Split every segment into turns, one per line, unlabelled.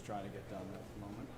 trying to get done at the moment.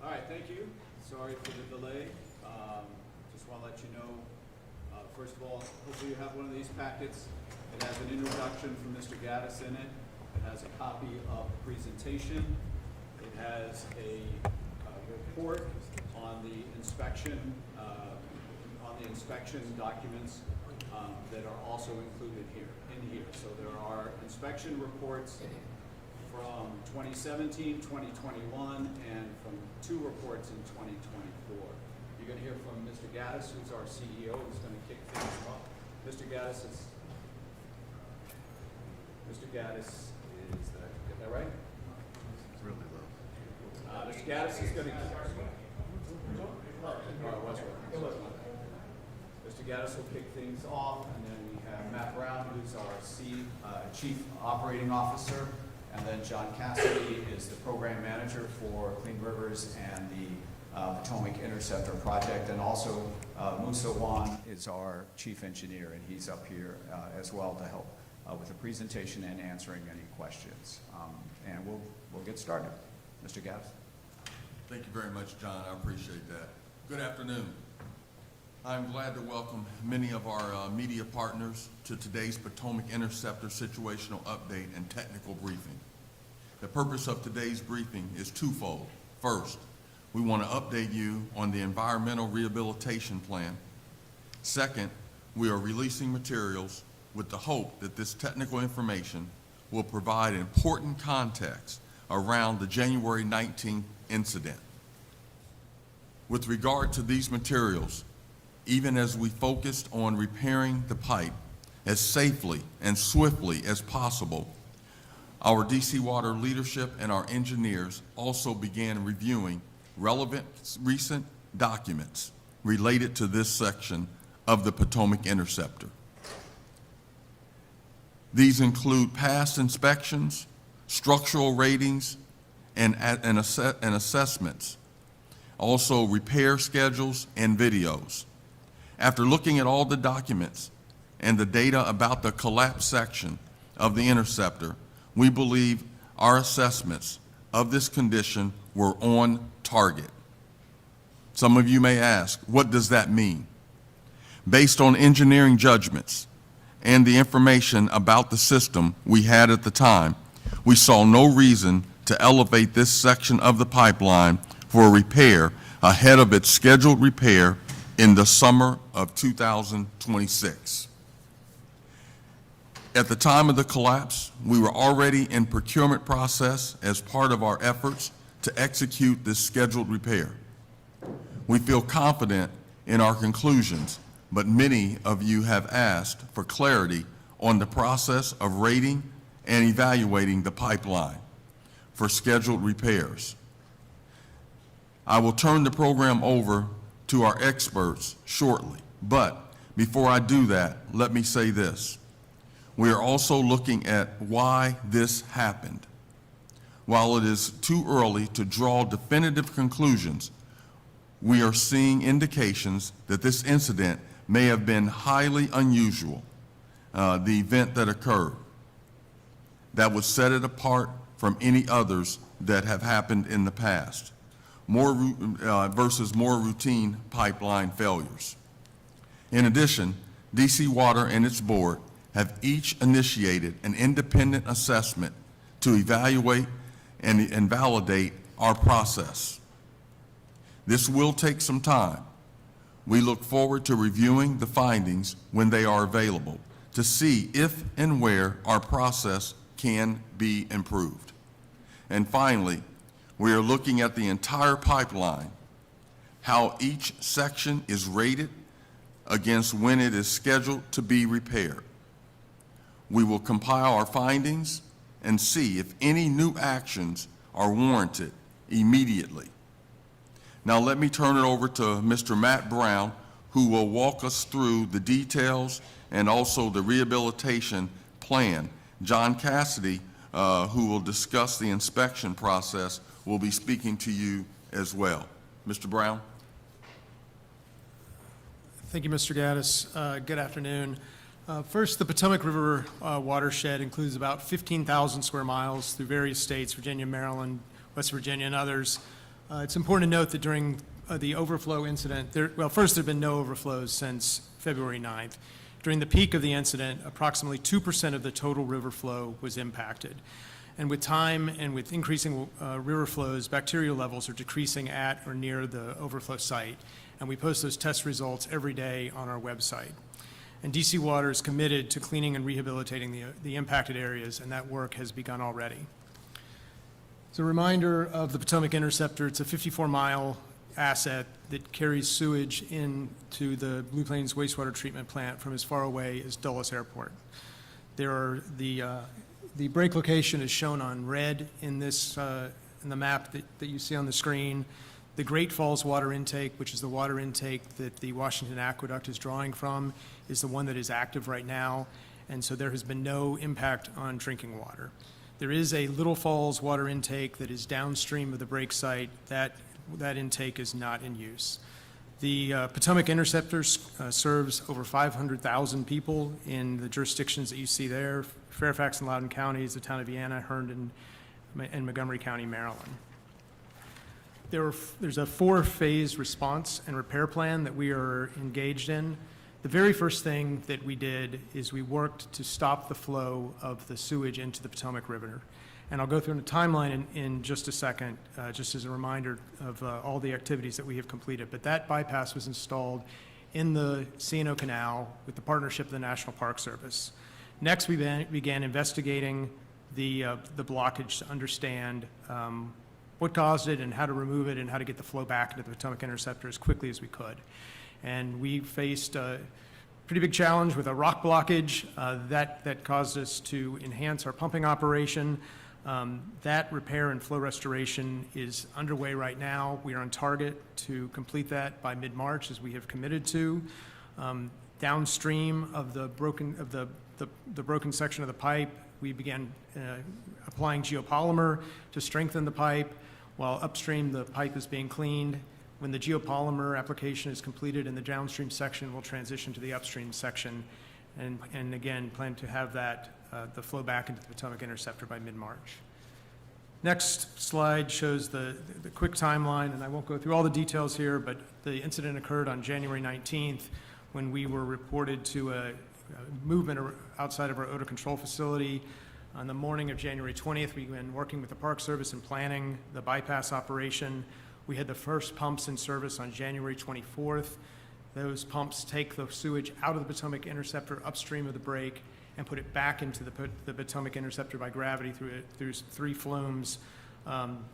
All right, thank you. Sorry for the delay. Just want to let you know, first of all, hopefully you have one of these packets. It has an introduction from Mr. Gaddis in it. It has a copy of the presentation. It has a report on the inspection documents that are also included here. So there are inspection reports from 2017, 2021, and from 2 reports in 2024. You're going to hear from Mr. Gaddis, who's our CEO, who's going to kick things off. Mr. Gaddis is, did I get that right?
It's really low.
Mr. Gaddis is going to. Mr. Gaddis will kick things off, and then we have Matt Brown, who's our Chief Operating Officer, and then John Cassidy is the Program Manager for Clean Rivers and the Potomac Interceptor project, and also Musa Wan is our Chief Engineer, and he's up here as well to help with the presentation and answering any questions. And we'll get started. Mr. Gaddis.
Thank you very much, John. I appreciate that. Good afternoon. I'm glad to welcome many of our media partners to today's Potomac Interceptor situational update and technical briefing. The purpose of today's briefing is twofold. First, we want to update you on the Environmental Rehabilitation Plan. Second, we are releasing materials with the hope that this technical information will provide important context around the January 19th incident. With regard to these materials, even as we focused on repairing the pipe as safely and swiftly as possible, our DC Water leadership and our engineers also began reviewing relevant recent documents related to this section of the Potomac Interceptor. These include past inspections, structural ratings, and assessments, also repair schedules and videos. After looking at all the documents and the data about the collapse section of the interceptor, we believe our assessments of this condition were on target. Some of you may ask, what does that mean? Based on engineering judgments and the information about the system we had at the time, we saw no reason to elevate this section of the pipeline for repair ahead of its scheduled repair in the summer of 2026. At the time of the collapse, we were already in procurement process as part of our efforts to execute this scheduled repair. We feel confident in our conclusions, but many of you have asked for clarity on the process of rating and evaluating the pipeline for scheduled repairs. I will turn the program over to our experts shortly, but before I do that, let me say this. We are also looking at why this happened. While it is too early to draw definitive conclusions, we are seeing indications that this incident may have been highly unusual, the event that occurred, that would set it apart from any others that have happened in the past, versus more routine pipeline failures. In addition, DC Water and its board have each initiated an independent assessment to evaluate and validate our process. This will take some time. We look forward to reviewing the findings when they are available to see if and where our process can be improved. And finally, we are looking at the entire pipeline, how each section is rated against when it is scheduled to be repaired. We will compile our findings and see if any new actions are warranted immediately. Now let me turn it over to Mr. Matt Brown, who will walk us through the details and also the rehabilitation plan. John Cassidy, who will discuss the inspection process, will be speaking to you as well. Mr. Brown.
Thank you, Mr. Gaddis. Good afternoon. First, the Potomac River watershed includes about 15,000 square miles through various states, Virginia, Maryland, West Virginia, and others. It's important to note that during the overflow incident, first, there have been no overflows since February 9th. During the peak of the incident, approximately 2% of the total river flow was impacted. And with time and with increasing river flows, bacterial levels are decreasing at or near the overflow site. And we post those test results every day on our website. And DC Water is committed to cleaning and rehabilitating the impacted areas, and that work has begun already. As a reminder of the Potomac Interceptor, it's a 54-mile asset that carries sewage into the Blue Plains wastewater treatment plant from as far away as Dulles Airport. The break location is shown on red in this, in the map that you see on the screen. The Great Falls water intake, which is the water intake that the Washington Aqueduct is drawing from, is the one that is active right now, and so there has been no impact on drinking water. There is a Little Falls water intake that is downstream of the break site. That intake is not in use. The Potomac Interceptor serves over 500,000 people in the jurisdictions that you see there: Fairfax and Loudoun counties, the town of Vienna, Herndon, and Montgomery County, Maryland. There's a 4-phase response and repair plan that we are engaged in. The very first thing that we did is we worked to stop the flow of the sewage into the Potomac River. And I'll go through the timeline in just a second, just as a reminder of all the activities that we have completed. But that bypass was installed in the C&O Canal with the partnership of the National Park Service. Next, we began investigating the blockage to understand what caused it and how to remove it and how to get the flow back into the Potomac Interceptor as quickly as we could. And we faced a pretty big challenge with a rock blockage that caused us to enhance our pumping operation. That repair and flow restoration is underway right now. We are on target to complete that by mid-March, as we have committed to. Downstream of the broken section of the pipe, we began applying geopolymer to strengthen the pipe, while upstream the pipe is being cleaned. When the geopolymer application is completed in the downstream section, we'll transition to the upstream section, and again, plan to have that, the flow back into the Potomac Interceptor by mid-March. Next slide shows the quick timeline, and I won't go through all the details here, but the incident occurred on January 19th when we were reported to a movement outside of our odor control facility. On the morning of January 20th, we began working with the Park Service and planning the bypass operation. We had the first pumps in service on January 24th. Those pumps take the sewage out of the Potomac Interceptor upstream of the break and put it back into the Potomac Interceptor by gravity through 3 flumes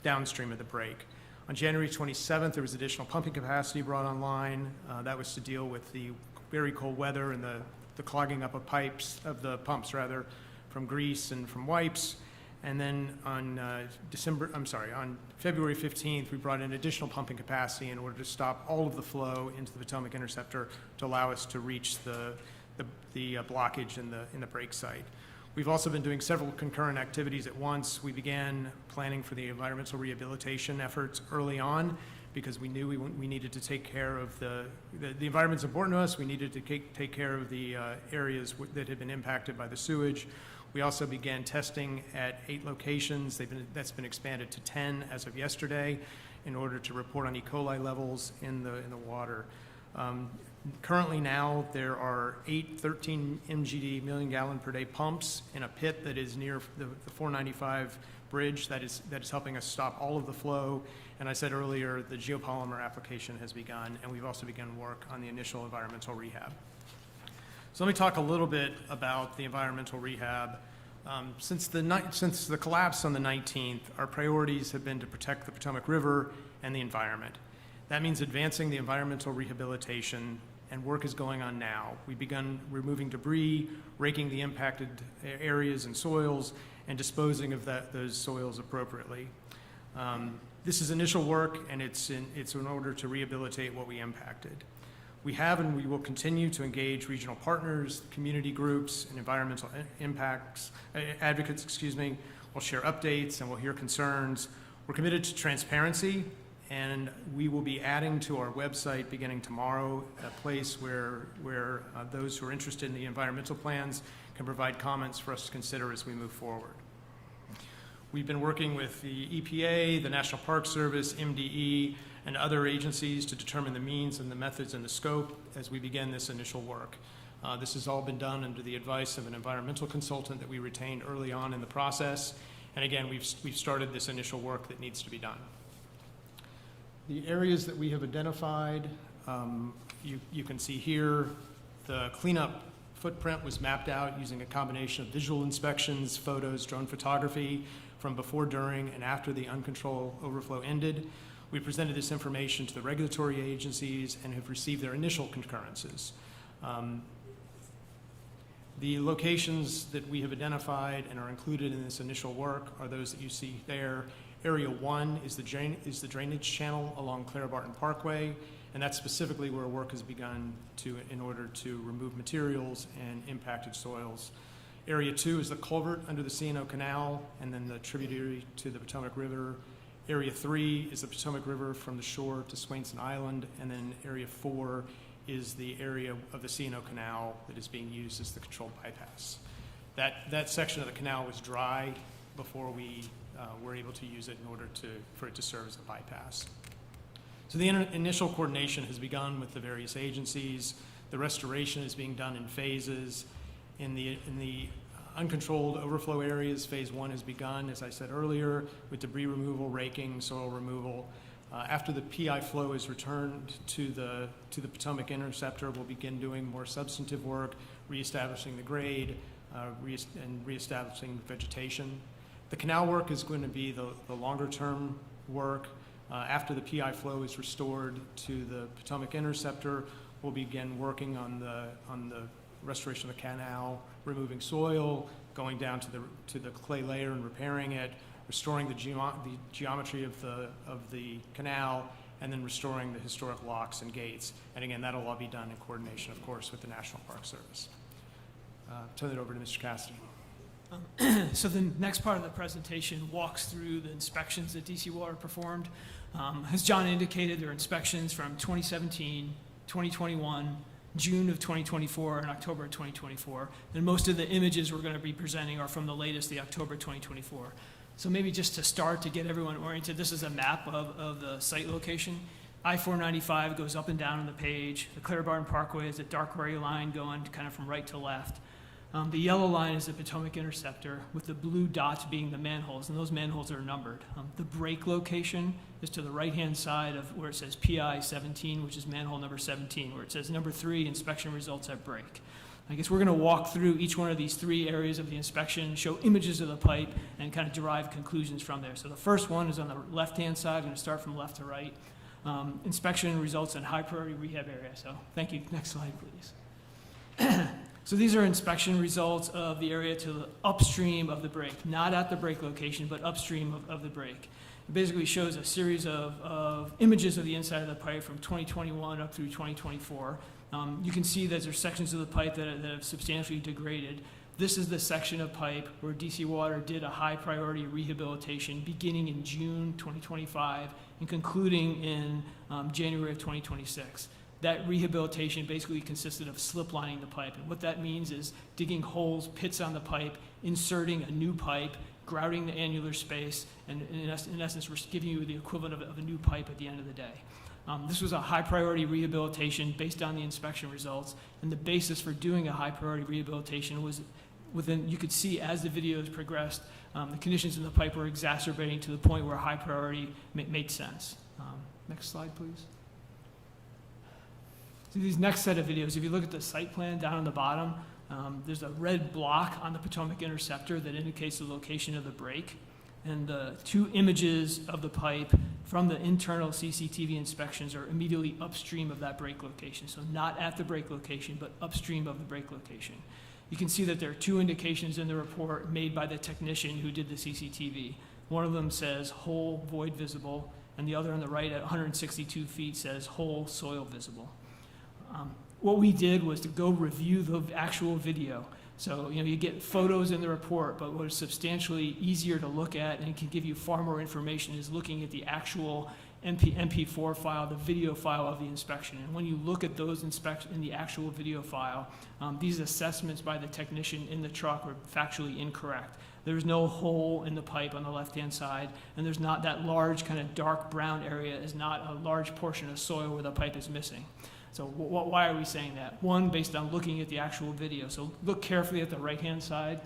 downstream of the break. On January 27th, there was additional pumping capacity brought online. That was to deal with the very cold weather and the clogging up of pumps from grease and from wipes. And then on February 15th, we brought in additional pumping capacity in order to stop all of the flow into the Potomac Interceptor to allow us to reach the blockage in the break site. We've also been doing several concurrent activities at once. We began planning for the environmental rehabilitation efforts early on because we knew we needed to take care of the environment's important to us. We needed to take care of the areas that had been impacted by the sewage. We also began testing at 8 locations. That's been expanded to 10 as of yesterday in order to report on E. coli levels in the water. Currently now, there are 8 13 MGD, million gallon per day pumps in a pit that is near the 495 bridge that is helping us stop all of the flow. And I said earlier, the geopolymer application has begun, and we've also begun work on the initial environmental rehab. So let me talk a little bit about the environmental rehab. Since the collapse on the 19th, our priorities have been to protect the Potomac River and the environment. That means advancing the environmental rehabilitation, and work is going on now. We've begun removing debris, raking the impacted areas and soils, and disposing of those soils appropriately. This is initial work, and it's in order to rehabilitate what we impacted. We have and we will continue to engage regional partners, community groups, and environmental advocates. We'll share updates and we'll hear concerns. We're committed to transparency, and we will be adding to our website beginning tomorrow a place where those who are interested in the environmental plans can provide comments for us to consider as we move forward. We've been working with the EPA, the National Park Service, MDE, and other agencies to determine the means and the methods and the scope as we begin this initial work. This has all been done under the advice of an environmental consultant that we retained early on in the process. And again, we've started this initial work that needs to be done. The areas that we have identified, you can see here, the cleanup footprint was mapped out using a combination of visual inspections, photos, drone photography from before, during, and after the uncontrolled overflow ended. We presented this information to the regulatory agencies and have received their initial concurrences. The locations that we have identified and are included in this initial work are those that you see there. Area 1 is the drainage channel along Clara Barton Parkway, and that's specifically where work has begun in order to remove materials and impacted soils. Area 2 is the culvert under the C&O Canal and then the tributary to the Potomac River. Area 3 is the Potomac River from the shore to Swainson Island, and then Area 4 is the area of the C&O Canal that is being used as the controlled bypass. That section of the canal was dry before we were able to use it in order for it to serve as a bypass. So the initial coordination has begun with the various agencies. The restoration is being done in phases. In the uncontrolled overflow areas, phase 1 has begun, as I said earlier, with debris removal, raking, soil removal. After the PI flow is returned to the Potomac Interceptor, we'll begin doing more substantive work, reestablishing the grade, and reestablishing vegetation. The canal work is going to be the longer-term work. After the PI flow is restored to the Potomac Interceptor, we'll begin working on the restoration of the canal, removing soil, going down to the clay layer and repairing it, restoring the geometry of the canal, and then restoring the historic locks and gates. And again, that'll all be done in coordination, of course, with the National Park Service. Turn it over to Mr. Cassidy.
So the next part of the presentation walks through the inspections that DC Water performed. As John indicated, there are inspections from 2017, 2021, June of 2024, and October of 2024. And most of the images we're going to be presenting are from the latest, the October 2024. So maybe just to start, to get everyone oriented, this is a map of the site location. I-495 goes up and down on the page. The Clara Barton Parkway is a dark gray line going kind of from right to left. The yellow line is the Potomac Interceptor, with the blue dots being the manholes, and those manholes are numbered. The break location is to the right-hand side of where it says PI 17, which is manhole number 17, where it says number 3, inspection results at break. I guess we're going to walk through each one of these 3 areas of the inspection, show images of the pipe, and kind of derive conclusions from there. So the first one is on the left-hand side. I'm going to start from left to right. Inspection results in high-priority rehab area. So thank you. Next slide, please. So these are inspection results of the area to the upstream of the break, not at the break location, but upstream of the break. It basically shows a series of images of the inside of the pipe from 2021 up through 2024. You can see that there's sections of the pipe that have substantially degraded. This is the section of pipe where DC Water did a high priority rehabilitation beginning in June 2025 and concluding in January of 2026. That rehabilitation basically consisted of slip lining the pipe. And what that means is digging holes, pits on the pipe, inserting a new pipe, grouting the annular space, and in essence, we're giving you the equivalent of a new pipe at the end of the day. This was a high priority rehabilitation based on the inspection results, and the basis for doing a high priority rehabilitation was you could see as the videos progressed, the conditions in the pipe were exacerbating to the point where high priority made sense. Next slide, please. So these next set of videos, if you look at the site plan down on the bottom, there's a red block on the Potomac Interceptor that indicates the location of the break. And the 2 images of the pipe from the internal CCTV inspections are immediately upstream of that break location. So not at the break location, but upstream of the break location. You can see that there are 2 indications in the report made by the technician who did the CCTV. One of them says hole void visible, and the other on the right at 162 feet says hole soil visible. What we did was to go review the actual video. So, you get photos in the report, but what is substantially easier to look at and can give you far more information is looking at the actual MP4 file, the video file of the inspection. And when you look at those inspections in the actual video file, these assessments by the technician in the truck were factually incorrect. There's no hole in the pipe on the left-hand side, and there's not that large kind of dark brown area is not a large portion of soil where the pipe is missing. So why are we saying that? One, based on looking at the actual video. So look carefully at the right-hand side.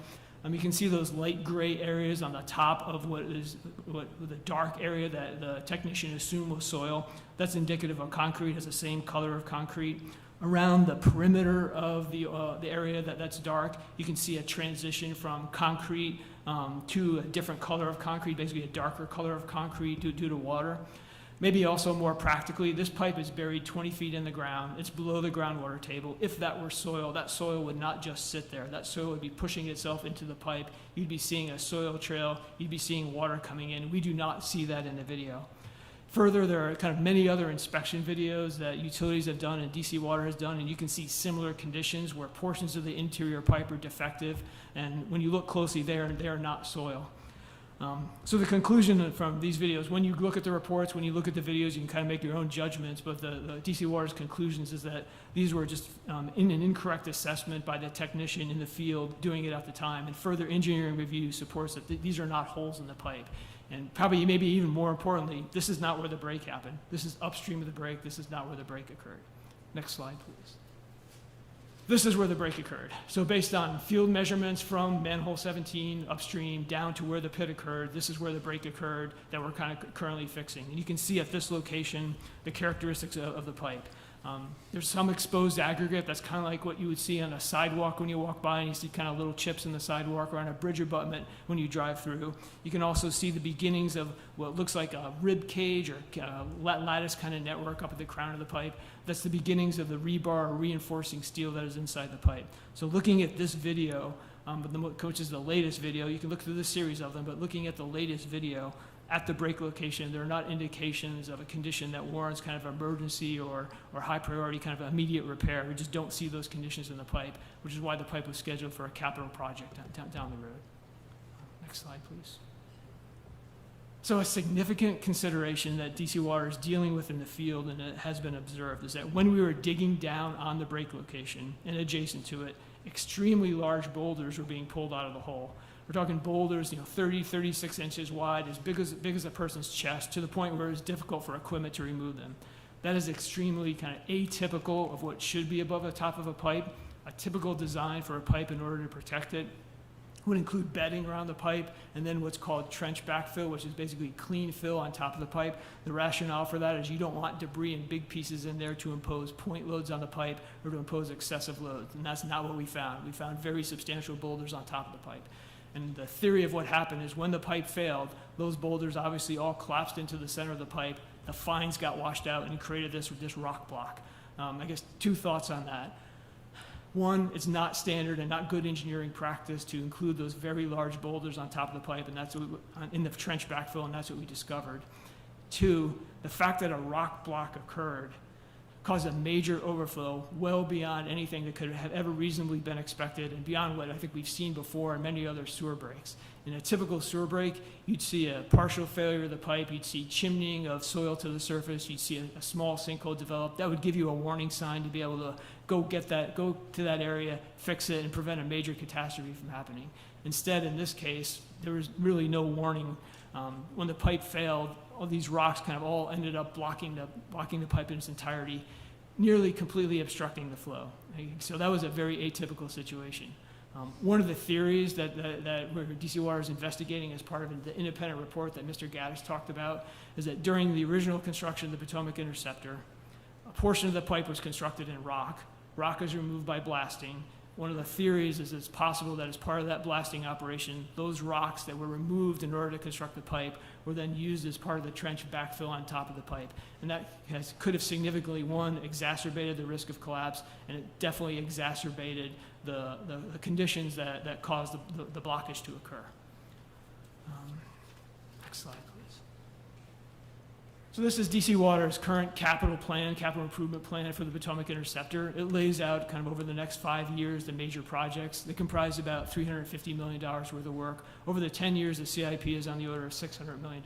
You can see those light gray areas on the top of what the dark area that the technician assumed was soil. That's indicative of concrete, has the same color of concrete. Around the perimeter of the area that's dark, you can see a transition from concrete to a different color of concrete, basically a darker color of concrete due to water. Maybe also more practically, this pipe is buried 20 feet in the ground. It's below the groundwater table. If that were soil, that soil would not just sit there. That soil would be pushing itself into the pipe. You'd be seeing a soil trail. You'd be seeing water coming in. We do not see that in the video. Further, there are kind of many other inspection videos that utilities have done and DC Water has done, and you can see similar conditions where portions of the interior pipe are defective, and when you look closely, they are not soil. So the conclusion from these videos, when you look at the reports, when you look at the videos, you can kind of make your own judgments, but the DC Water's conclusions is that these were just in an incorrect assessment by the technician in the field doing it at the time, and further engineering review supports that these are not holes in the pipe. And probably maybe even more importantly, this is not where the break happened. This is upstream of the break. This is not where the break occurred. Next slide, please. This is where the break occurred. So based on field measurements from manhole 17 upstream down to where the pit occurred, this is where the break occurred that we're kind of currently fixing. And you can see at this location the characteristics of the pipe. There's some exposed aggregate that's kind of like what you would see on a sidewalk when you walk by, and you see kind of little chips in the sidewalk, or on a bridge abutment when you drive through. You can also see the beginnings of what looks like a rib cage or lattice kind of network up at the crown of the pipe. That's the beginnings of the rebar or reinforcing steel that is inside the pipe. So looking at this video, which is the latest video, you can look through the series of them, but looking at the latest video, at the break location, there are not indications of a condition that warrants kind of emergency or high priority kind of immediate repair. We just don't see those conditions in the pipe, which is why the pipe was scheduled for a capital project down the road. Next slide, please. So a significant consideration that DC Water is dealing with in the field, and it has been observed, is that when we were digging down on the break location and adjacent to it, extremely large boulders were being pulled out of the hole. We're talking boulders, 30, 36 inches wide, as big as a person's chest, to the point where it's difficult for equipment to remove them. That is extremely kind of atypical of what should be above the top of a pipe. A typical design for a pipe in order to protect it would include bedding around the pipe, and then what's called trench backfill, which is basically clean fill on top of the pipe. The rationale for that is you don't want debris and big pieces in there to impose point loads on the pipe or to impose excessive loads, and that's not what we found. We found very substantial boulders on top of the pipe. And the theory of what happened is when the pipe failed, those boulders obviously all collapsed into the center of the pipe. The fines got washed out and created this rock block. I guess two thoughts on that. One, it's not standard and not good engineering practice to include those very large boulders on top of the pipe, and that's what in the trench backfill, and that's what we discovered. Two, the fact that a rock block occurred caused a major overflow well beyond anything that could have ever reasonably been expected, and beyond what I think we've seen before in many other sewer breaks. In a typical sewer break, you'd see a partial failure of the pipe, you'd see chimneying of soil to the surface, you'd see a small sinkhole develop. That would give you a warning sign to be able to go to that area, fix it, and prevent a major catastrophe from happening. Instead, in this case, there was really no warning. When the pipe failed, all these rocks kind of all ended up blocking the pipe in its entirety, nearly completely obstructing the flow. So that was a very atypical situation. One of the theories that DC Water is investigating as part of the independent report that Mr. Gaddis talked about is that during the original construction of the Potomac Interceptor, a portion of the pipe was constructed in rock. Rock is removed by blasting. One of the theories is it's possible that as part of that blasting operation, those rocks that were removed in order to construct the pipe were then used as part of the trench backfill on top of the pipe. And that could have significantly, one, exacerbated the risk of collapse, and it definitely exacerbated the conditions that caused the blockage to occur. Next slide, please. So this is DC Water's current capital improvement plan for the Potomac Interceptor. It lays out kind of over the next 5 years the major projects. They comprise about $350 million worth of work. Over the 10 years, the CIP is on the order of $600 million.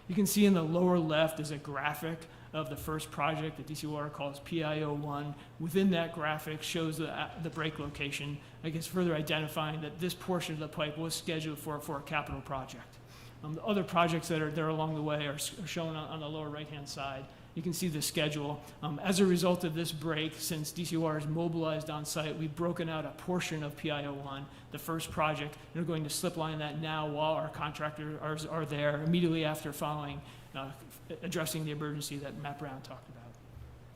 You can see in the lower left is a graphic of the first project that DC Water calls PIO1. Within that graphic shows the break location, I guess further identifying that this portion of the pipe was scheduled for a capital project. The other projects that are there along the way are shown on the lower right-hand side. You can see the schedule. As a result of this break, since DC Water is mobilized on site, we've broken out a portion of PIO1, the first project, and we're going to slip line that now while our contractors are there immediately after following, addressing the emergency that Matt Brown talked about.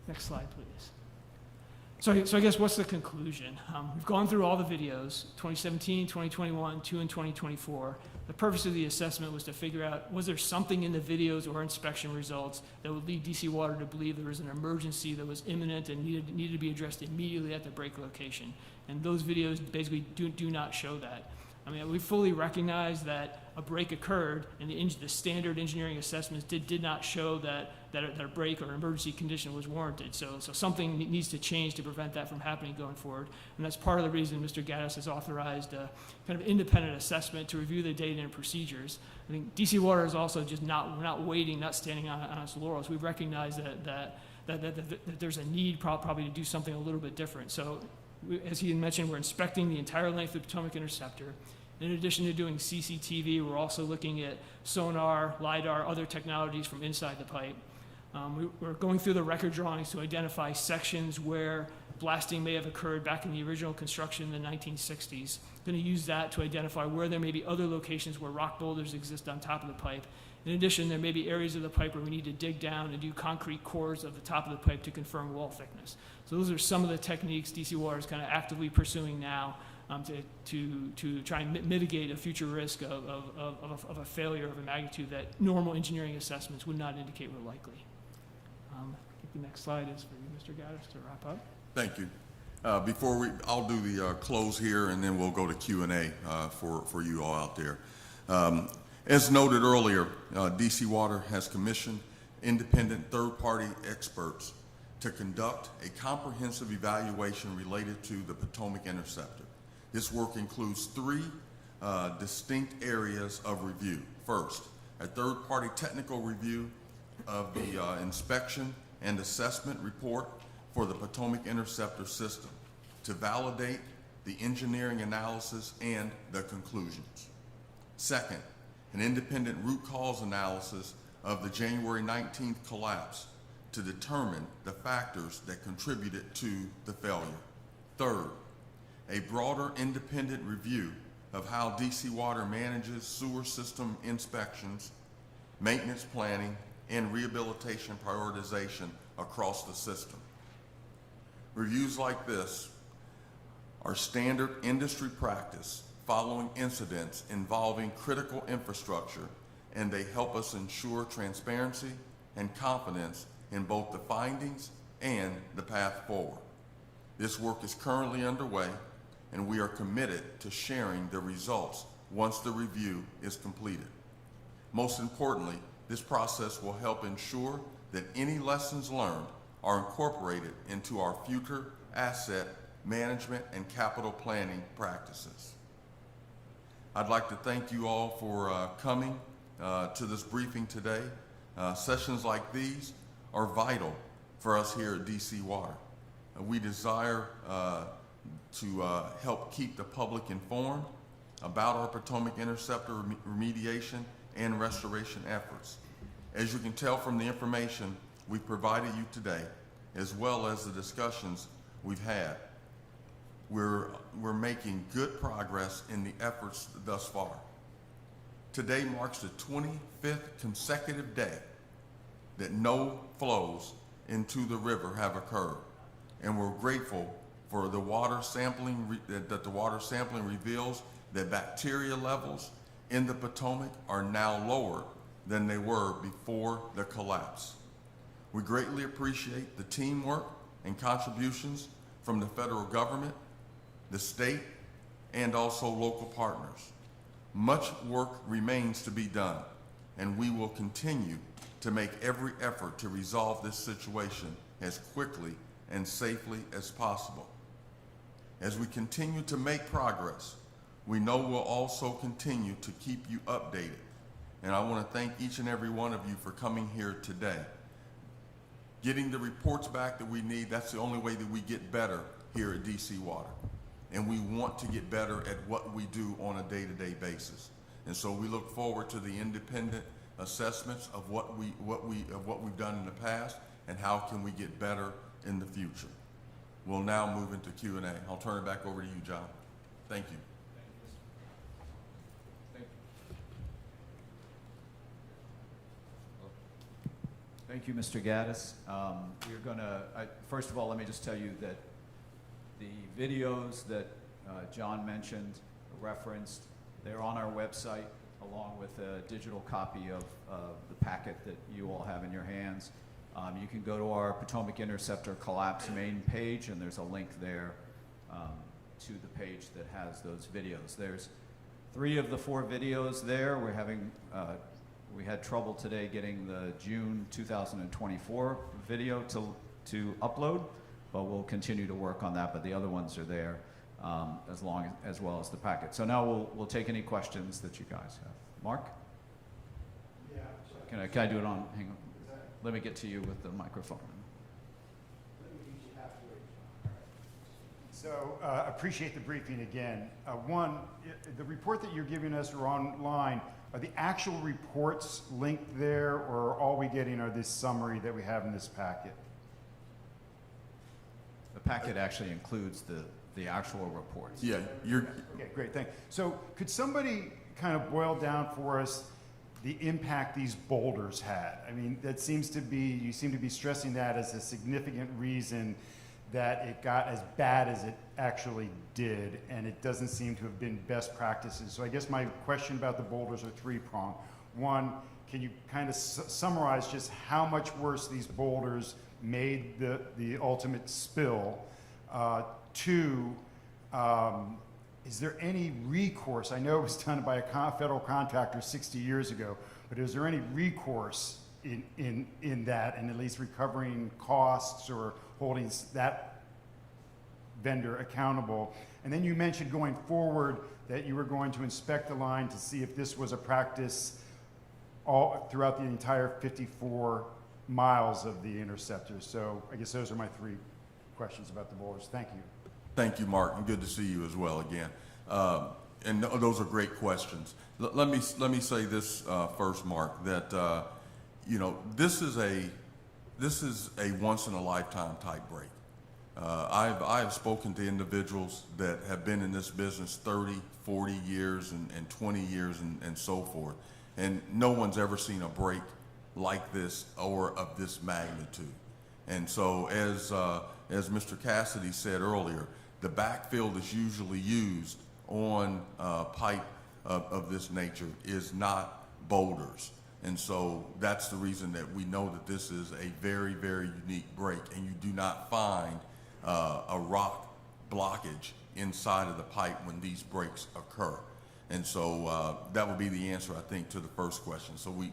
Next slide, please. So I guess what's the conclusion? We've gone through all the videos, 2017, 2021, 2 and 2024. The purpose of the assessment was to figure out, was there something in the videos or inspection results that would lead DC Water to believe there was an emergency that was imminent and needed to be addressed immediately at the break location? And those videos basically do not show that. I mean, we fully recognize that a break occurred, and the standard engineering assessments did not show that a break or emergency condition was warranted. So something needs to change to prevent that from happening going forward. And that's part of the reason Mr. Gaddis has authorized a kind of independent assessment to review the data and procedures. I think DC Water is also just not waiting, not standing on its laurels. We recognize that there's a need probably to do something a little bit different. So as he had mentioned, we're inspecting the entire length of the Potomac Interceptor. In addition to doing CCTV, we're also looking at sonar, LiDAR, other technologies from inside the pipe. We're going through the record drawings to identify sections where blasting may have occurred back in the original construction in the 1960s. Going to use that to identify where there may be other locations where rock boulders exist on top of the pipe. In addition, there may be areas of the pipe where we need to dig down and do concrete cores of the top of the pipe to confirm wall thickness. So those are some of the techniques DC Water is kind of actively pursuing now to try and mitigate a future risk of a failure of a magnitude that normal engineering assessments would not indicate were likely. I think the next slide is for you, Mr. Gaddis, to wrap up.
Thank you. I'll do the close here, and then we'll go to Q&A for you all out there. As noted earlier, DC Water has commissioned independent third-party experts to conduct a comprehensive evaluation related to the Potomac Interceptor. This work includes 3 distinct areas of review. First, a third-party technical review of the inspection and assessment report for the Potomac Interceptor system to validate the engineering analysis and the conclusions. Second, an independent root cause analysis of the January 19th collapse to determine the factors that contributed to the failure. Third, a broader independent review of how DC Water manages sewer system inspections, maintenance planning, and rehabilitation prioritization across the system. Reviews like this are standard industry practice following incidents involving critical infrastructure, and they help us ensure transparency and confidence in both the findings and the path forward. This work is currently underway, and we are committed to sharing the results once the review is completed. Most importantly, this process will help ensure that any lessons learned are incorporated into our future asset management and capital planning practices. I'd like to thank you all for coming to this briefing today. Sessions like these are vital for us here at DC Water. We desire to help keep the public informed about our Potomac Interceptor remediation and restoration efforts. As you can tell from the information we've provided you today, as well as the discussions we've had, we're making good progress in the efforts thus far. Today marks the 25th consecutive day that no flows into the river have occurred, and we're grateful for the water sampling that the water sampling reveals that bacteria levels in the Potomac are now lower than they were before the collapse. We greatly appreciate the teamwork and contributions from the federal government, the state, and also local partners. Much work remains to be done, and we will continue to make every effort to resolve this situation as quickly and safely as possible. As we continue to make progress, we know we'll also continue to keep you updated. And I want to thank each and every one of you for coming here today. Getting the reports back that we need, that's the only way that we get better here at DC Water. And we want to get better at what we do on a day-to-day basis. And so we look forward to the independent assessments of what we've done in the past and how can we get better in the future. We'll now move into Q&A. I'll turn it back over to you, John. Thank you.
Thank you, Mr. Gaddis. We're going to, first of all, let me just tell you that
The videos that John mentioned, referenced, they're on our website along with a digital copy of the packet that you all have in your hands. You can go to our Potomac Interceptor collapse main page, and there's a link there to the page that has those videos. There's 3 of the 4 videos there. We had trouble today getting the June 2024 video to upload, but we'll continue to work on that. But the other ones are there as well as the packet. So now we'll take any questions that you guys have. Mark?
Yeah.
Can I do it on? Hang on. Let me get to you with the microphone.
So appreciate the briefing again. One, the report that you're giving us are online. Are the actual reports linked there, or are all we getting are this summary that we have in this packet?
The packet actually includes the actual reports.
Yeah,
Okay, great, thank you. So could somebody kind of boil down for us the impact these boulders had? I mean, that seems to be, you seem to be stressing that as a significant reason that it got as bad as it actually did, and it doesn't seem to have been best practices. So I guess my question about the boulders are 3-pronged. One, can you kind of summarize just how much worse these boulders made the ultimate spill? 2, is there any recourse? I know it was done by a federal contractor 60 years ago, but is there any recourse in that, and at least recovering costs or holding that vendor accountable? And then you mentioned going forward that you were going to inspect the line to see if this was a practice all throughout the entire 54 miles of the interceptor. So I guess those are my 3 questions about the boulders. Thank you.
Thank you, Mark, and good to see you as well again. And those are great questions. Let me say this first, Mark, that you know, this is a once in a lifetime type break. I have spoken to individuals that have been in this business 30, 40 years and 20 years and so forth, and no one's ever seen a break like this or of this magnitude. And so as Mr. Cassidy said earlier, the backfill that's usually used on pipe of this nature is not boulders. And so that's the reason that we know that this is a very, very unique break, and you do not find a rock blockage inside of the pipe when these breaks occur. And so that would be the answer, I think, to the first question. So we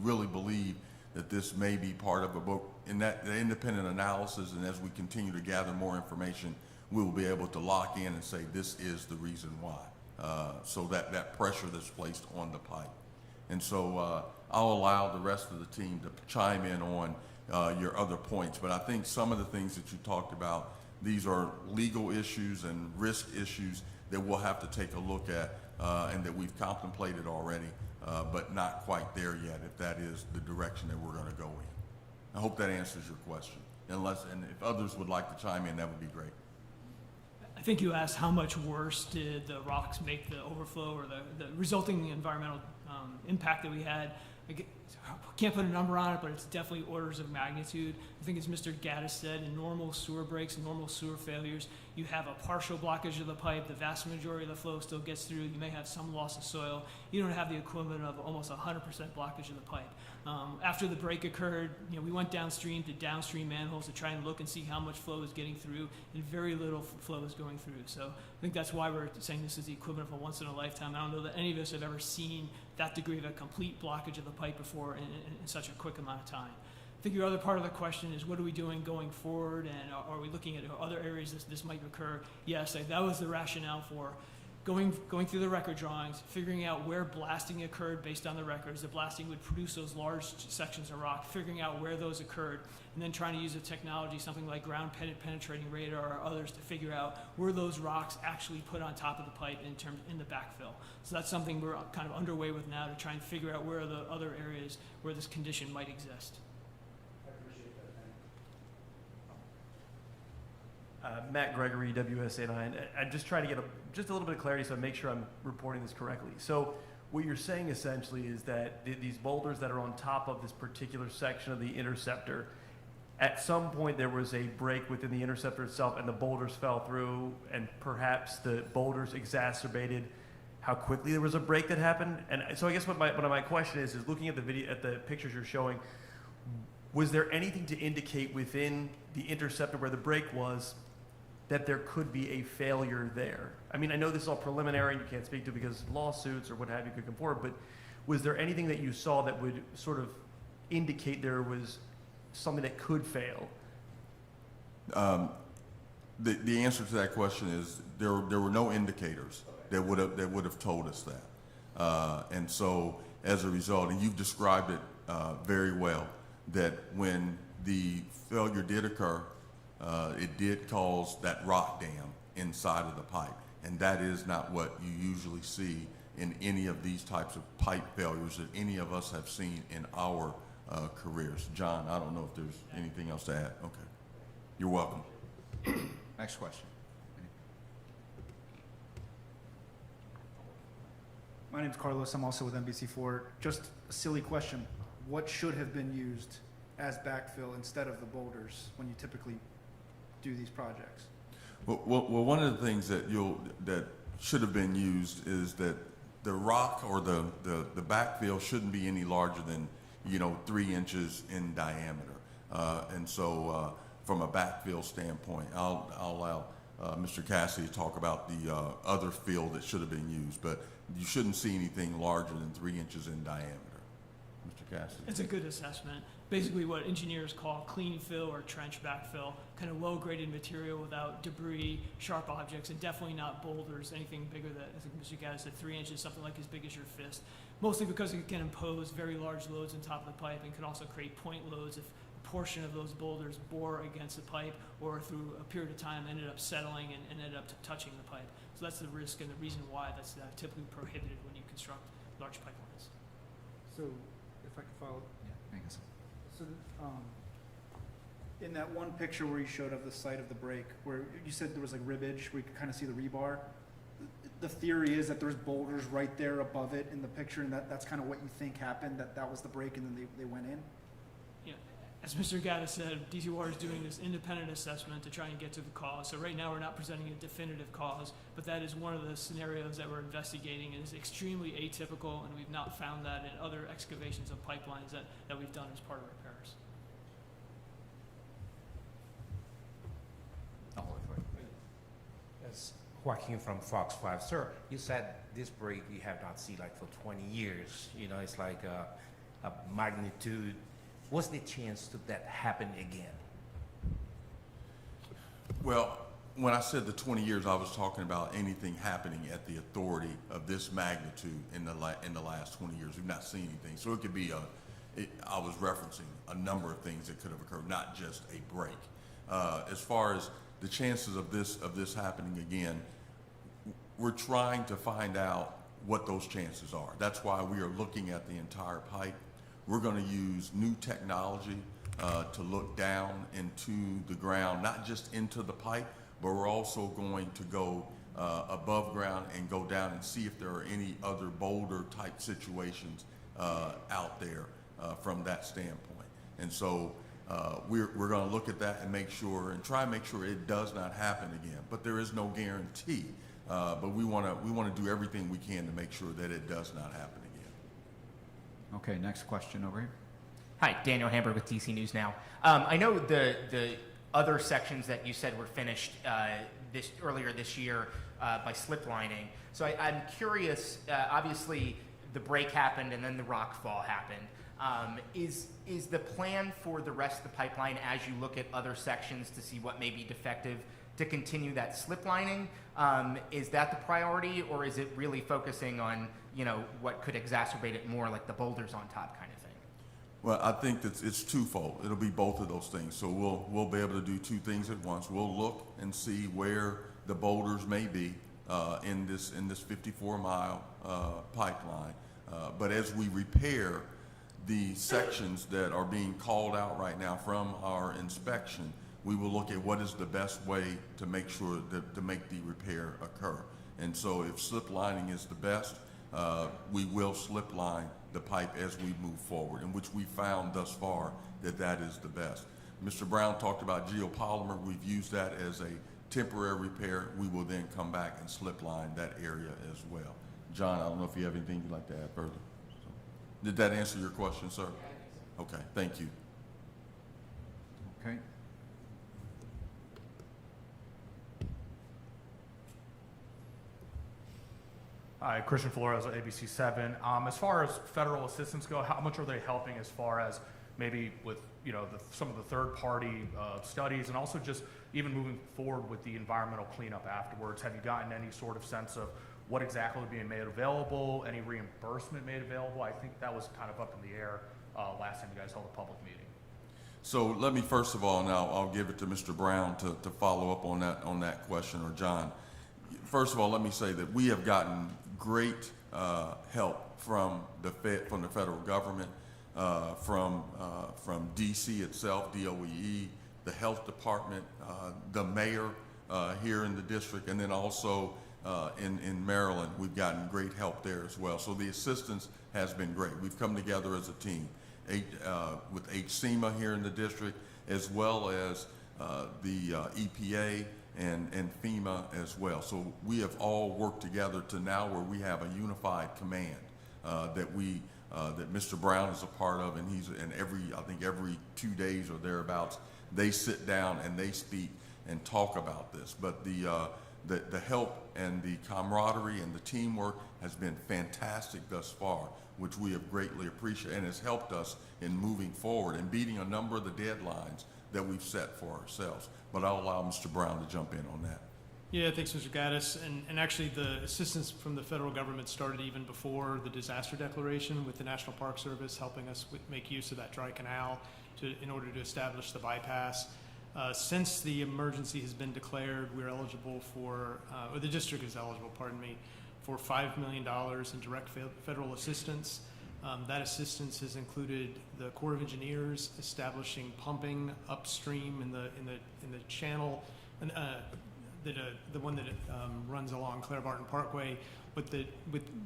really believe that this may be part of a book in that the independent analysis, and as we continue to gather more information, we will be able to lock in and say this is the reason why. So that pressure that's placed on the pipe. And so I'll allow the rest of the team to chime in on your other points. But I think some of the things that you talked about, these are legal issues and risk issues that we'll have to take a look at and that we've contemplated already, but not quite there yet, if that is the direction that we're going to go in. I hope that answers your question. And if others would like to chime in, that would be great.
I think you asked how much worse did the rocks make the overflow or the resulting environmental impact that we had. I can't put a number on it, but it's definitely orders of magnitude. I think as Mr. Gaddis said, in normal sewer breaks and normal sewer failures, you have a partial blockage of the pipe. The vast majority of the flow still gets through. You may have some loss of soil. You don't have the equivalent of almost 100% blockage of the pipe. After the break occurred, we went downstream to downstream manholes to try and look and see how much flow is getting through, and very little flow is going through. So I think that's why we're saying this is the equivalent of a once in a lifetime. I don't know that any of us have ever seen that degree of a complete blockage of the pipe before in such a quick amount of time. I think your other part of the question is what are we doing going forward, and are we looking at other areas this might occur? Yes, that was the rationale for going through the record drawings, figuring out where blasting occurred based on the records. The blasting would produce those large sections of rock, figuring out where those occurred, and then trying to use a technology, something like ground penetrating radar or others, to figure out where those rocks actually put on top of the pipe in the backfill. So that's something we're kind of underway with now to try and figure out where are the other areas where this condition might exist.
Matt Gregory, WSA9. I'm just trying to get just a little bit of clarity so I make sure I'm reporting this correctly. So what you're saying essentially is that these boulders that are on top of this particular section of the interceptor, at some point there was a break within the interceptor itself and the boulders fell through, and perhaps the boulders exacerbated how quickly there was a break that happened. And so I guess what my question is looking at the video, at the pictures you're showing, was there anything to indicate within the interceptor where the break was that there could be a failure there? I mean, I know this is all preliminary and you can't speak to it because lawsuits or what have you could come forward, but was there anything that you saw that would sort of indicate there was something that could fail?
The answer to that question is there were no indicators that would have told us that. And so as a result, and you've described it very well, that when the failure did occur, it did cause that rock dam inside of the pipe. And that is not what you usually see in any of these types of pipe failures that any of us have seen in our careers. John, I don't know if there's anything else to add. Okay. You're welcome.
Next question.
My name's Carlos. I'm also with NBC4. Just a silly question. What should have been used as backfill instead of the boulders when you typically do these projects?
Well, one of the things that should have been used is that the rock or the backfill shouldn't be any larger than 3 inches in diameter. And so from a backfill standpoint, I'll allow Mr. Cassidy to talk about the other fill that should have been used, but you shouldn't see anything larger than 3 inches in diameter. Mr. Cassidy.
It's a good assessment. Basically what engineers call clean fill or trench backfill, kind of low-graded material without debris, sharp objects, and definitely not boulders, anything bigger than, I think Mr. Gaddis said 3 inches, something like as big as your fist. Mostly because it can impose very large loads on top of the pipe and can also create point loads if a portion of those boulders bore against the pipe or through a period of time ended up settling and ended up touching the pipe. So that's the risk and the reason why that's typically prohibited when you construct large pipelines.
So, if I could follow.
Yeah, thanks.
So, in that one picture where you showed of the site of the break, where you said there was like ribbage, where you could kind of see the rebar, the theory is that there's boulders right there above it in the picture, and that's kind of what you think happened, that was the break and then they went in?
Yeah, as Mr. Gaddis said, DC Water is doing this independent assessment to try and get to the cause. So right now we're not presenting a definitive cause, but that is one of the scenarios that we're investigating and is extremely atypical, and we've not found that in other excavations of pipelines that we've done as part of repairs.
Yes, Joaquin from Fox 5. Sir, you said this break you have not seen like for 20 years. It's like a magnitude. What's the chance that happen again?
Well, when I said the 20 years, I was talking about anything happening at the authority of this magnitude in the last 20 years. We've not seen anything. So it could be I was referencing a number of things that could have occurred, not just a break. As far as the chances of this happening again, we're trying to find out what those chances are. That's why we are looking at the entire pipe. We're going to use new technology to look down into the ground, not just into the pipe, but we're also going to go above ground and go down and see if there are any other boulder type situations out there from that standpoint. And so we're going to look at that and make sure and try and make sure it does not happen again. But there is no guarantee. But we want to do everything we can to make sure that it does not happen again.
Okay, next question over here.
Hi, Daniel Hamburg with DC News Now. I know the other sections that you said were finished earlier this year by slip lining. So I'm curious, obviously the break happened and then the rock fall happened. Is the plan for the rest of the pipeline, as you look at other sections to see what may be defective, to continue that slip lining? Is that the priority, or is it really focusing on what could exacerbate it more, like the boulders on top kind of thing?
Well, I think that it's twofold. It'll be both of those things. So we'll be able to do two things at once. We'll look and see where the boulders may be in this 54-mile pipeline. But as we repair the sections that are being called out right now from our inspection, we will look at what is the best way to make sure that to make the repair occur. And so if slip lining is the best, we will slip line the pipe as we move forward, in which we found thus far that is the best. Mr. Brown talked about geopolymer. We've used that as a temporary repair. We will then come back and slip line that area as well. John, I don't know if you have anything you'd like to add further. Did that answer your question, sir? Okay, thank you.
Okay.
Hi, Christian Flores at ABC7. As far as federal assistance go, how much are they helping as far as maybe with, you know, some of the third-party studies, and also just even moving forward with the environmental cleanup afterwards? Have you gotten any sort of sense of what exactly is being made available, any reimbursement made available? I think that was kind of up in the air last time you guys held a public meeting.
So let me first of all, now I'll give it to Mr. Brown to follow up on that question, or John. First of all, let me say that we have gotten great help from the federal government, from DC itself, DOEE, the health department, the mayor here in the district, and then also in Maryland, we've gotten great help there as well. So the assistance has been great. We've come together as a team with HSEMA here in the district, as well as the EPA and FEMA as well. So we have all worked together to now where we have a unified command that Mr. Brown is a part of, and I think every 2 days or thereabouts, they sit down and they speak and talk about this. But the help and the camaraderie and the teamwork has been fantastic thus far, which we have greatly appreciated, and has helped us in moving forward and beating a number of the deadlines that we've set for ourselves. But I'll allow Mr. Brown to jump in on that.
Yeah, thanks, Mr. Gaddis. And actually, the assistance from the federal government started even before the disaster declaration, with the National Park Service helping us make use of that dry canal in order to establish the bypass. Since the emergency has been declared, we're eligible for, or the district is eligible, pardon me, for $5 million in direct federal assistance. That assistance has included the Corps of Engineers establishing pumping upstream in the channel, the one that runs along Claire Barton Parkway. But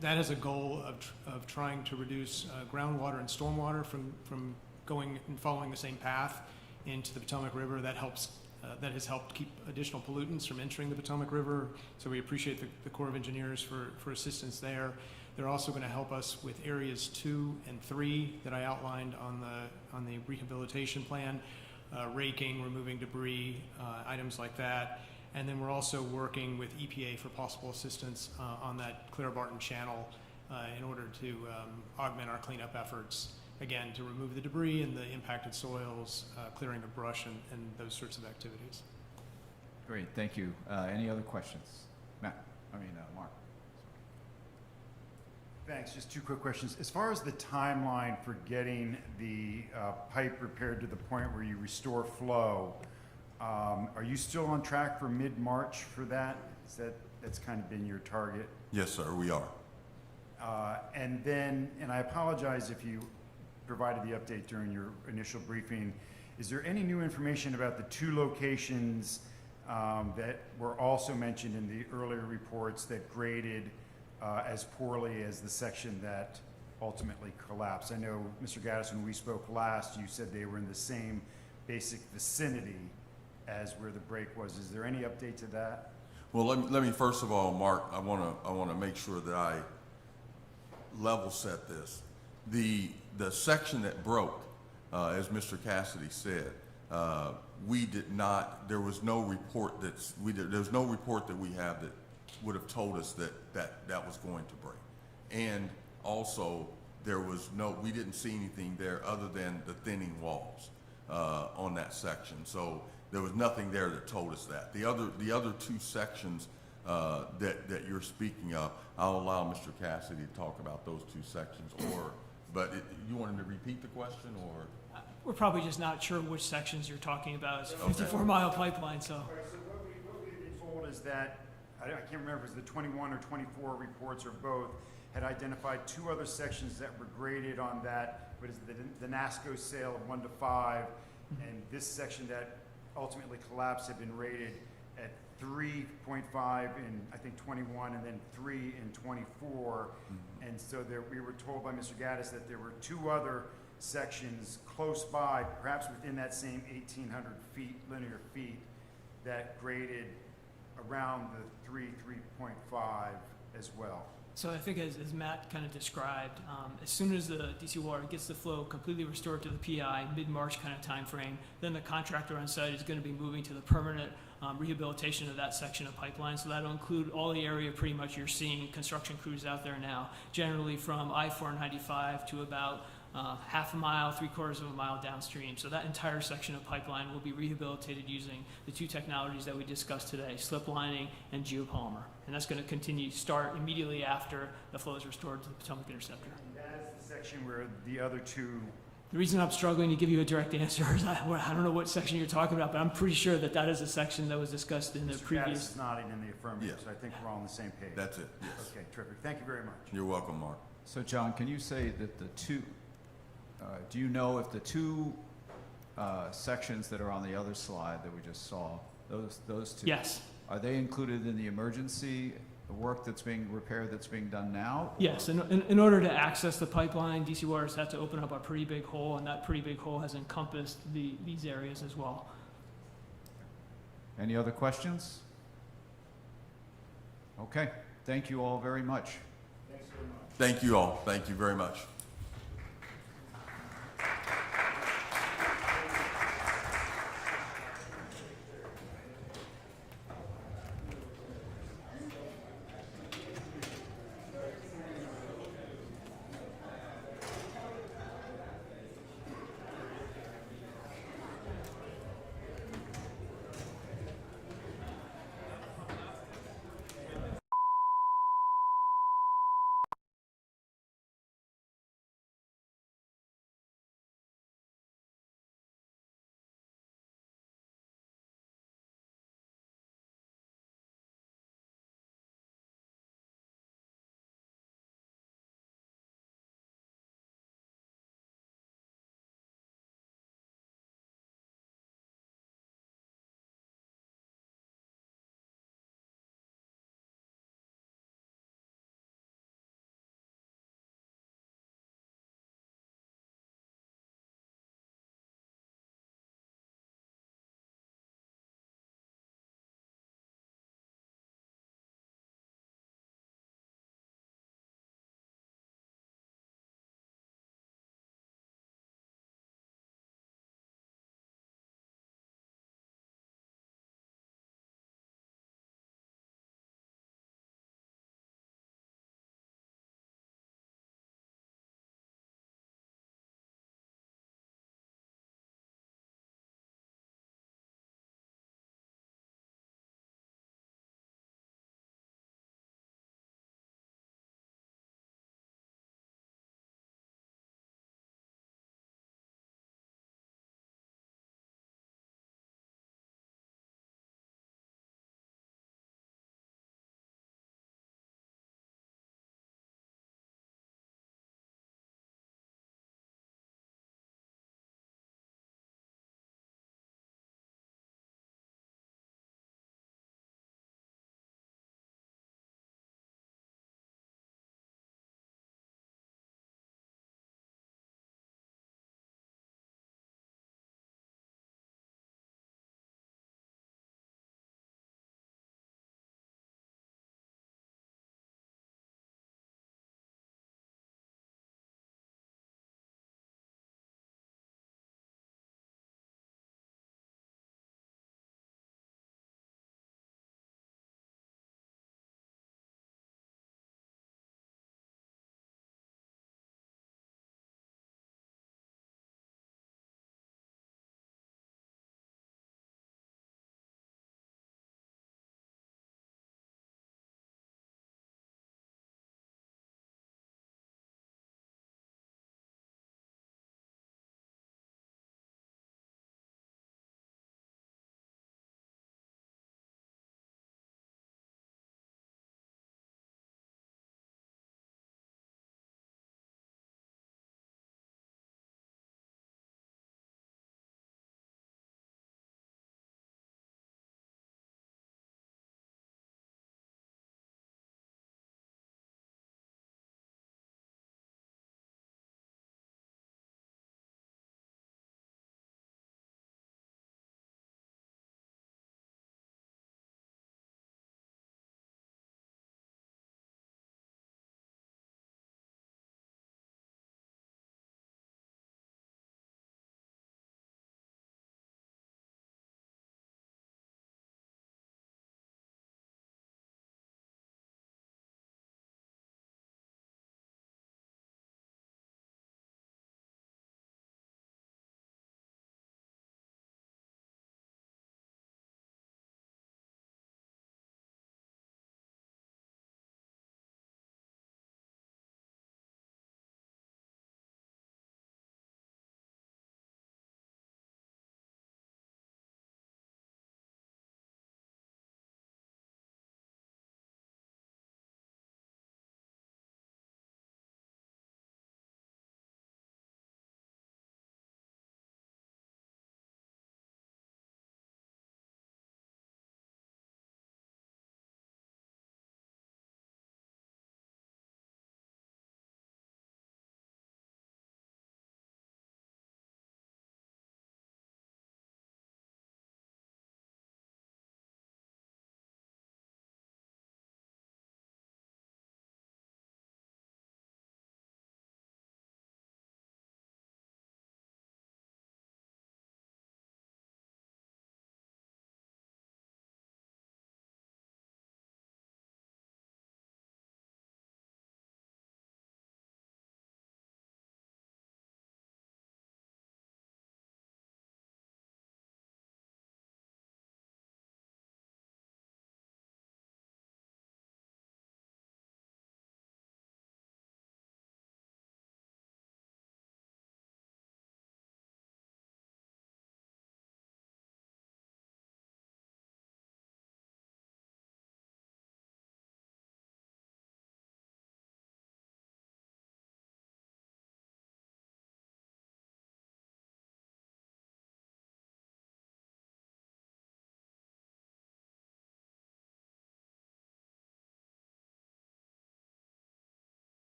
that has a goal of trying to reduce groundwater and stormwater from going and following the same path into the Potomac River. That has helped keep additional pollutants from entering the Potomac River. So we appreciate the Corps of Engineers for assistance there. They're also going to help us with areas 2 and 3 that I outlined on the rehabilitation plan, raking, removing debris, items like that. And then we're also working with EPA for possible assistance on that Claire Barton channel in order to augment our cleanup efforts, again, to remove the debris and the impacted soils, clearing of brush and those sorts of activities.
Great, thank you. Any other questions? Mark.
Thanks. Just 2 quick questions. As far as the timeline for getting the pipe repaired to the point where you restore flow, are you still on track for mid-March for that? That's kind of been your target?
Yes, sir, we are.
And then, and I apologize if you provided the update during your initial briefing, is there any new information about the 2 locations that were also mentioned in the earlier reports that graded as poorly as the section that ultimately collapsed? I know, Mr. Gaddis, when we spoke last, you said they were in the same basic vicinity as where the break was. Is there any update to that?
Well, let me first of all, Mark, I want to make sure that I level set this. The section that broke, as Mr. Cassidy said, we did not. There was no report there's no report that we have that would have told us that was going to break. And also, we didn't see anything there other than the thinning walls on that section. So there was nothing there that told us that. The other 2 sections that you're speaking of, I'll allow Mr. Cassidy to talk about those 2 sections. But you wanted to repeat the question, or?
We're probably just not sure which sections you're talking about. It's a 54-mile pipeline, so.
All right, so what we've been told is that, I can't remember if it was the 21 or 24 reports or both, had identified 2 other sections that were graded on that, what is it, the NASCO scale of 1 to 5, and this section that ultimately collapsed had been rated at 3.5 in, I think, 21, and then 3 in 24. And so we were told by Mr. Gaddis that there were 2 other sections close by, perhaps within that same 1,800 feet, linear feet, that graded around the 3.5 as well?
So I think as Matt kind of described, as soon as the DC water gets the flow completely restored to the PI, mid-March kind of timeframe, then the contractor on site is going to be moving to the permanent rehabilitation of that section of pipeline. So that'll include all the area pretty much you're seeing construction crews out there now, generally from I-495 to about half a mile, 3/4 of a mile downstream. So that entire section of pipeline will be rehabilitated using the two technologies that we discussed today, slip lining and geopolymer. And that's going to continue, start immediately after the flow is restored to the Potomac Interceptor.
And that is the section where the other two,
The reason I'm struggling to give you a direct answer is I don't know what section you're talking about, but I'm pretty sure that that is a section that was discussed in the
Mr. Gaddis
previous.
is nodding in the affirmative,
Yes.
so I think we're all on the same page.
That's it, yes.
Okay, terrific. Thank you very much.
You're welcome, Mark.
So John, can you say that the two, do you know if the two sections that are on the other slide that we just saw, those two?
Yes,
Are they included in the emergency work that's being repaired that's being done now?
yes. In order to access the pipeline, DC Water's had to open up a pretty big hole, and that pretty big hole has encompassed these areas as well.
Any other questions? Okay, thank you all very much.
Thank you all. Thank you very much.